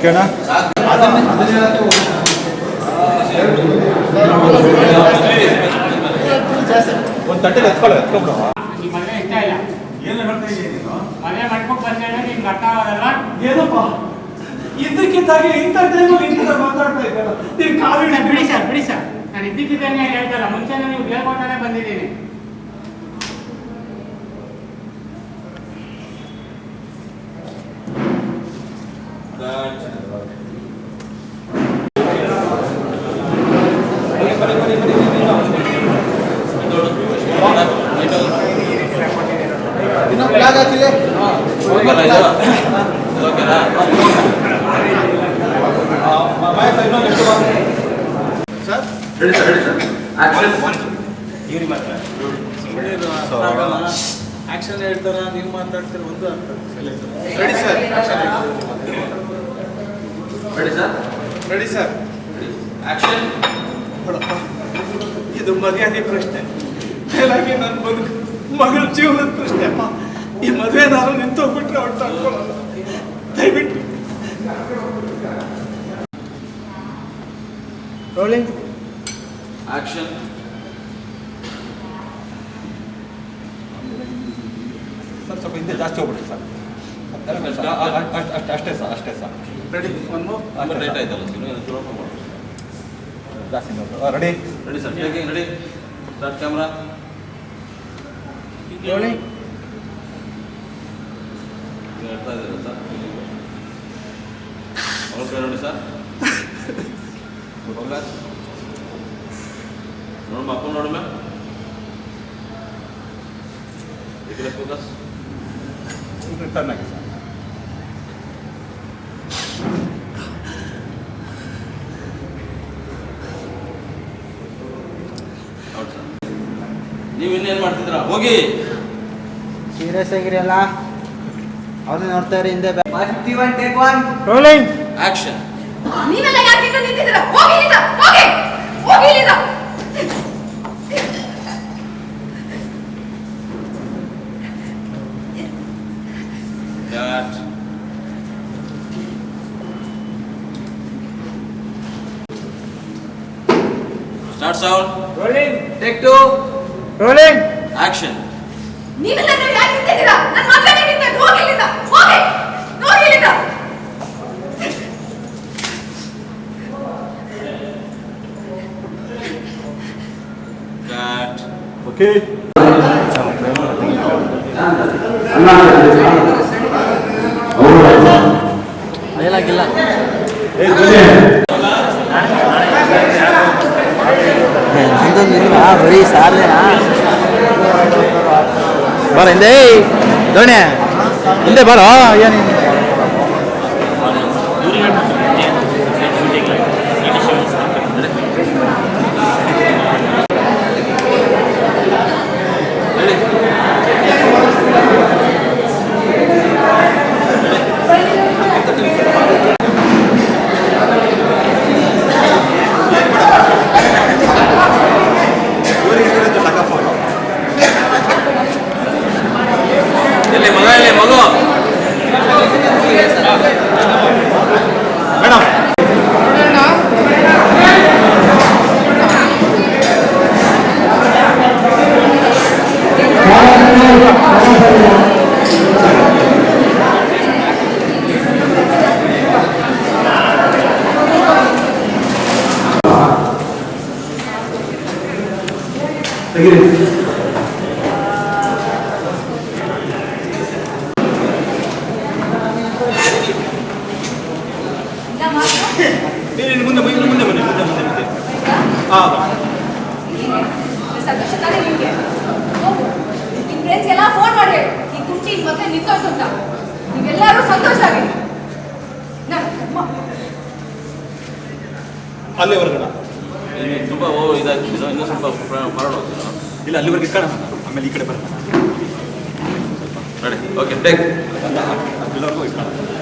ಓಕೆನಾ? ಒಂದು ತಟ್ಟೆಲಿ ಎತ್ಕೊಂಡ್ಬಿಡು. ಮದುವೆ ಇಷ್ಟ ಇಲ್ಲ. ಏನು ಹೇಳ್ತಾ ಇದ್ದೀನಿ? ಮದುವೆ ಮಾಡ್ಕೊಂಡು ಬಂದೇನೆ ನಿಮ್ಗೆ ಅರ್ಥ ಆಗೋದಲ್ಲ. ಏನಪ್ಪ ಇದ್ದಕ್ಕಿದ್ದಾಗೆ ಇಂಥ ಟೈಮಲ್ಲಿ ಇಂಥ ಮಾತಾಡ್ತಾ ಇದ್ದಾರೆ. ನೀವು ಕಾಲಿನ ಬಿಡಿ ಸರ್, ಬಿಡಿ ಸರ್. ನಾನು ಇದ್ದಕ್ಕಿದ್ದೇನೆ ಹೇಳ್ತಲ್ಲ, ಮುಂಚೆನೇ ನೀವು ಹೇಳ್ಕೊತಾನೆ ಬಂದಿದ್ದೀನಿ. ಆಕ್ಷನ್ ಹೇಳ್ತಾರ, ನೀವು ಮಾತಾಡ್ತೀರ ಒಂದು ಅರ್ಥ. Ready sir, ready sir, ready sir. Action. ಇದು ಮರ್ಯಾದೆ ಪ್ರಶ್ನೆ, ಮೇಲಾಗಿ ನನ್ನ ಬದುಕು ಮಗಳ ಜೀವನದ ಪ್ರಶ್ನೆ ಅಪ್ಪ. ಈ ಮದುವೆ ನಾನು ನಿಂತೋಗ್ಬಿಟ್ರೆ ಹೊಟ್ಟು ಹಾಕೊಳ್ಳಲ್ಲ. ದಯವಿಟ್ಟು ರೋಲಿಂಗ್ ಆಕ್ಷನ್. ಸರ್ ಸ್ವಲ್ಪ ಹಿಂದೆ ಜಾಸ್ತಿ ಹೋಗ್ಬಿಟ್ರಿ ಸರ್. ಅಷ್ಟೇ ಸರ್, ಅಷ್ಟೇ sir. Ready. One more. Right ಆಯ್ತಲ್ಲ ಜಾಸ್ತಿ ready. Ready sir, ready. Start camera. Rolling. ಹೇಳ್ತಾ ಇದ್ದೀರಾ ಸರ್? ಓಕೆ ನೋಡಿ ಸರ್. ಫೋಕಸ್ ನೋಡಮ್ಮ, ಅಪ್ಪ ನೋಡಮ್ಮ. ಈ ಕಡೆ ಫೋಕಸ್. ಟರ್ನ್ ಆಗಿ ಸರ್. ಹೌದು ಸರ್. ನೀವು ಇನ್ನೇನು ಮಾಡ್ತಿದ್ದೀರಾ? ಹೋಗಿ. ಸೀರಿಯಸ್ ಆಗಿರಲ್ಲ, ಅವನು ನೋಡ್ತಾರೆ ಹಿಂದೆ. 51 ಟೇಕ್ 1 ರೋಲಿಂಗ್ ಆಕ್ಷನ್. ನೀವೆಲ್ಲ ಯಾಕೆ ಇಲ್ಲಿ ನಿಂತಿದ್ದೀರಾ? ಹೋಗಿ ಇಲ್ಲಿಂದ, ಹೋಗಿ ಹೋಗಿ ಇಲ್ಲಿಂದ. Cat. Start sound. Rolling take 2 rolling action. ನೀವೆಲ್ಲ ಯಾಕೆ ನಿಂತಿದ್ದೀರಾ? ನನ್ನ ಮಗನೇ ನಿಂತಿದ್ದು. ಹೋಗಿ ಇಲ್ಲಿಂದ, ಹೋಗಿ ಹೋಗಿ ಇಲ್ಲಿಂದ. ಕ್ಯಾಟ್. ಓಕೆ. ಅದೇಲಾಗಿಲ್ಲ. ಬರೀ ಸಾರ್ಲೇನಾ? ಬರ ಹಿಂದೆ ದೋಣೆ ಹಿಂದೆ ಬರೋ. ಏನು ಎಲ್ಲಿ ಮಗ, ಎಲ್ಲಿ ಮಗು? ಮೇಡಮ್ ಮುಂದೆ ಮುಂದೆ ಮುಂದೆ ಬನ್ನಿ, ಮುಂದೆ ಮುಂದೆ ಮುಂದೆ. ಹಾಂ ಸಂತೋಷ ತಾನೇ ನಿಮಗೆ? ಹೋಗು, ನಿಮ್ಮ ಫ್ರೆಂಡ್ಸ್ ಎಲ್ಲ ಫೋನ್ ಮಾಡಿ ಹೇಳು, ಈ ಕುರ್ಚಿ ಮತ್ತೆ ನಿಂತೋಯ್ತು ಅಂತ. ನೀವೆಲ್ಲರೂ ಸಂತೋಷ ಆಗಿ ಅಲ್ಲೇ ಹೊರಗಣ. ತುಂಬ ಇದಾಗ್ತಿದ್ದೀರಾ? ಇನ್ನೂ ಸ್ವಲ್ಪ ಮರಳು ಹೋಗ್ತೀರಾ? ಇಲ್ಲ, ಅಲ್ಲಿವರೆಗೆ ಇಟ್ಕೊಳ್ಳೋಣ, ಆಮೇಲೆ ಈ ಕಡೆ ಬರೋಣ. ರೆಡಿ. Okay, take. ಎಲ್ಲರಿಗೂ ಇಟ್ಕೊಳ್ಳೋಣ.